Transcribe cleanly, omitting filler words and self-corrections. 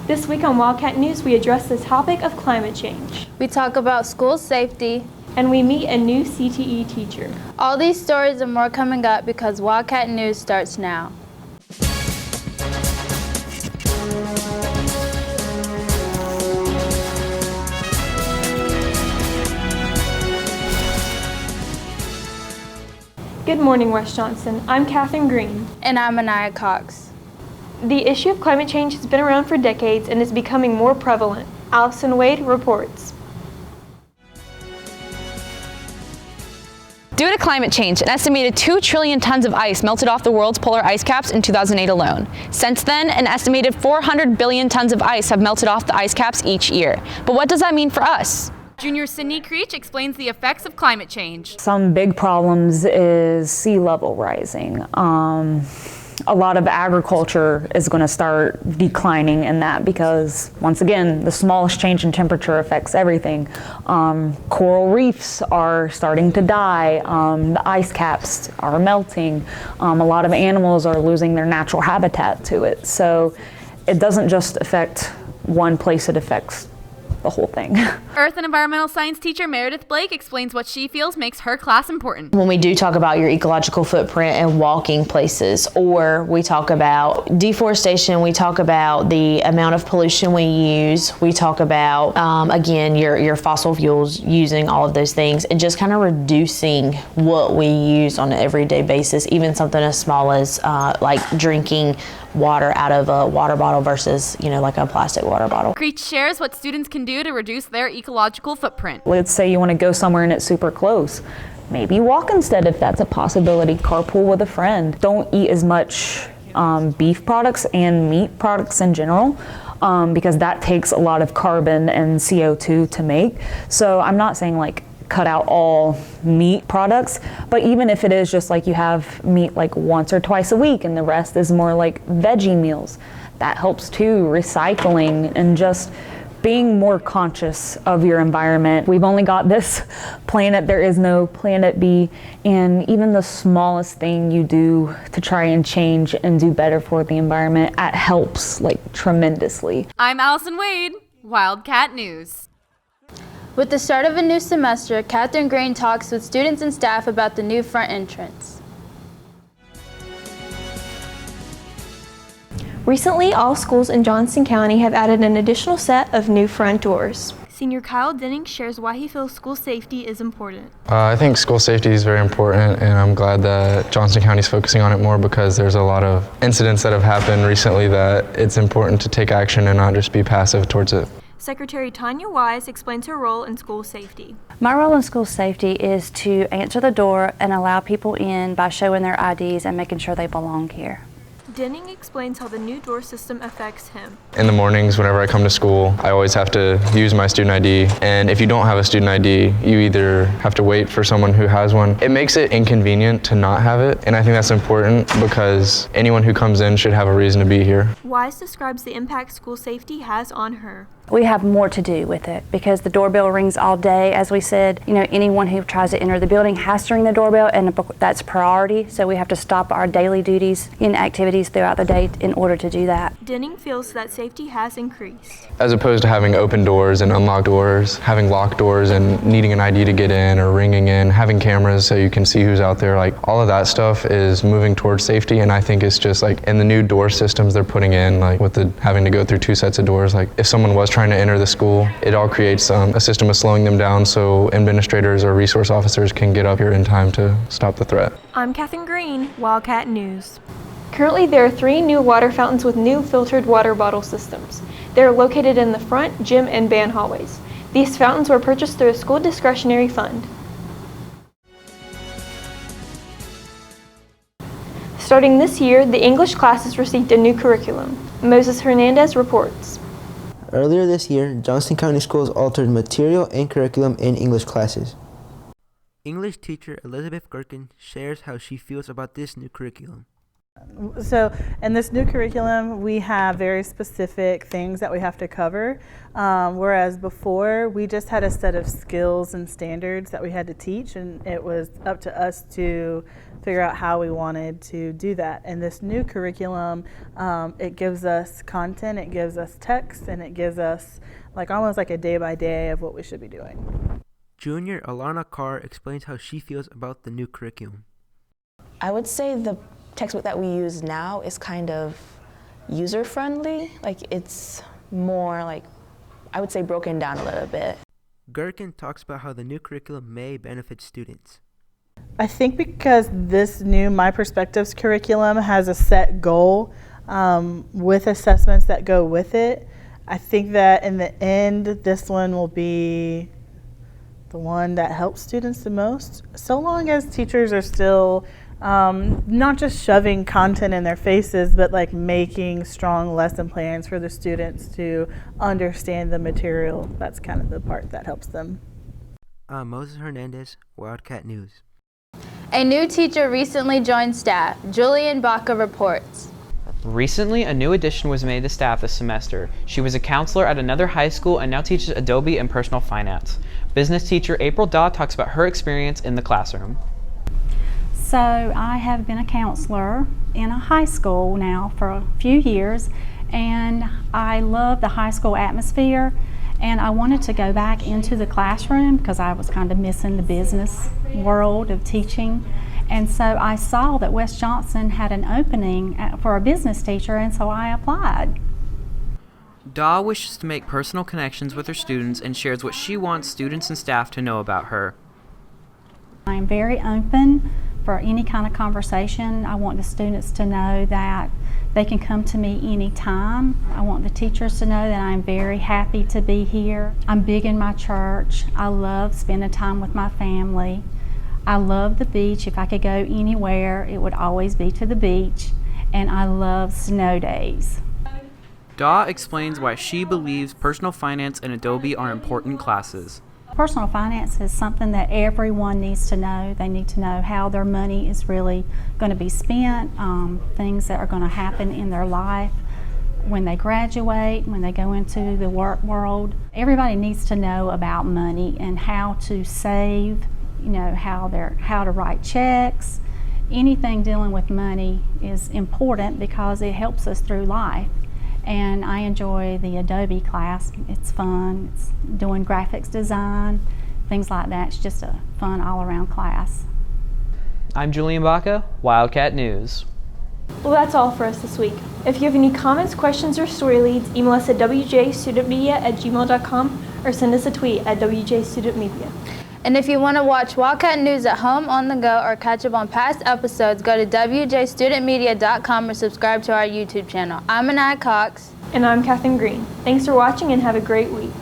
This week on Wildcat News, we address the topic of climate change. We talk about school safety. And we meet a new CTE teacher. All these stories and more coming up because Wildcat News starts now. Good morning, West Johnston. I'm KATHRYN Greene. And I'm Anaya Cox. The issue of climate change has been around for decades and is becoming more prevalent. Allison Wade reports. Due to climate change, an estimated 2 trillion tons of ice melted off the world's polar ice caps in 2008 alone. Since then, an estimated 400 billion tons of ice have melted off the ice caps each year. But what does that mean for us? Junior Sydney CREECH explains the effects of climate change. Some big problems is sea level rising. A lot of agriculture is going to start declining in that because, once again, the smallest change in temperature affects everything. Coral reefs are starting to die. The ice caps are melting. A lot of animals are losing their natural habitat to it. So it doesn't just affect one place, it affects the whole thing. Earth and environmental science teacher MEREDITH Blake explains what she feels makes her class important. When we do talk about your ecological footprint and walking places, or we talk about deforestation, we talk about the amount of pollution we use, we talk about, again, your fossil fuels, using all of those things, and just kind of reducing what we use on an everyday basis, even something as small as like drinking water out of a water bottle versus, like a plastic water bottle. CREECH shares what students can do to reduce their ecological footprint. Let's say you want to go somewhere and it's super close. Maybe walk instead if that's a possibility. Carpool with a friend. Don't eat as much beef products and meat products in general because that takes a lot of carbon and CO2 to make. So I'm not saying like cut out all meat products, but even if it is just like you have meat like once or twice a week and the rest is more like veggie meals, that helps too. Recycling and just being more conscious of your environment. We've only got this planet, there is no planet B, and even the smallest thing you do to try and change and do better for the environment, it helps like tremendously. I'm Allison Wade, Wildcat News. With the start of a new semester, KATHRYN Greene talks with students and staff about the new front entrance. Recently, all schools in Johnston County have added an additional set of new front doors. Senior Kyle Denning shares why he feels school safety is important. I think school safety is very important, and I'm glad that Johnston County is focusing on it more because there's a lot of incidents that have happened recently that it's important to take action and not just be passive towards it. Secretary TONYA Wise explains her role in school safety. My role in school safety is to answer the door and allow people in by showing their IDs and making sure they belong here. Denning explains how the new door system affects him. In the mornings, whenever I come to school, I always have to use my student ID. And if you don't have a student ID, you either have to wait for someone who has one. It makes it inconvenient to not have it. And I think that's important because anyone who comes in should have a reason to be here. Wise describes the impact school safety has on her. We have more to do with it because the doorbell rings all day. As we said, anyone who tries to enter the building has to ring the doorbell, and that's priority. So we have to stop our daily duties and activities throughout the day in order to do that. Denning feels that safety has increased. As opposed to having open doors and unlocked doors, having locked doors and needing an ID to get in or ringing in, having cameras so you can see who's out there, like all of that stuff is moving towards safety. And I think it's just like in the new door systems they're putting in, like with the having to go through 2 sets of doors, like if someone was trying to enter the school, it all creates a system of slowing them down so administrators or resource officers can get up here in time to stop the threat. I'm KATHRYN Greene, Wildcat News. Currently, there are 3 new water fountains with new filtered water bottle systems. They are located in the front, gym, and band hallways. These fountains were purchased through a school discretionary fund. Starting this year, the English classes received a new curriculum. MOISES HERNANDEZ reports. Earlier this year, Johnston County Schools altered material and curriculum in English classes. English teacher Elizabeth GURKIN shares how she feels about this new curriculum. So in this new curriculum, we have very specific things that we have to cover, whereas before we just had a set of skills and standards that we had to teach, and it was up to us to figure out how we wanted to do that. In this new curriculum, it gives us content, it gives us text, and it gives us almost like a day by day of what we should be doing. Junior ALANAH Carr explains how she feels about the new curriculum. I would say the textbook that we use now is kind of user-friendly. It's more I would say broken down a little bit. GURKIN talks about how the new curriculum may benefit students. I think because this new My Perspectives curriculum has a set goal with assessments that go with it, I think that in the end this one will be the one that helps students the most, so long as teachers are still not just shoving content in their faces, but making strong lesson plans for the students to understand the material. That's kind of the part that helps them. Moses Hernandez, Wildcat News. A new teacher recently joined staff. Julian BACA reports. Recently, a new addition was made to staff this semester. She was a counselor at another high school and now teaches Adobe and personal finance. Business teacher April Daw talks about her experience in the classroom. So I have been a counselor in a high school now for a few years, and I love the high school atmosphere, and I wanted to go back into the classroom because I was kind of missing the business world of teaching. And so I saw that West Johnston had an opening for a business teacher, and so I applied. Daw wishes to make personal connections with her students and shares what she wants students and staff to know about her. I'm very open for any kind of conversation. I want the students to know that they can come to me anytime. I want the teachers to know that I'm very happy to be here. I'm big in my church. I love spending time with my family. I love the beach. If I could go anywhere, it would always be to the beach. And I love snow days. Daw explains why she believes personal finance and Adobe are important classes. Personal finance is something that everyone needs to know. They need to know how their money is really going to be spent, things that are going to happen in their life when they graduate, when they go into the work world. Everybody needs to know about money and how to save, how to write checks. Anything dealing with money is important because it helps us through life. And I enjoy the Adobe class. It's fun. It's doing graphics design, things like that. It's just a fun all-around class. I'm Julian BACA, Wildcat News. Well, that's all for us this week. If you have any comments, questions, or story leads, email us at wjstudentmedia@gmail.com or send us a tweet at wjstudentmedia. And if you want to watch Wildcat News at home, on the go, or catch up on past episodes, go to wjstudentmedia.com or subscribe to our YouTube channel. I'm Anaya Cox. And I'm KATHRYN Green. Thanks for watching and have a great week.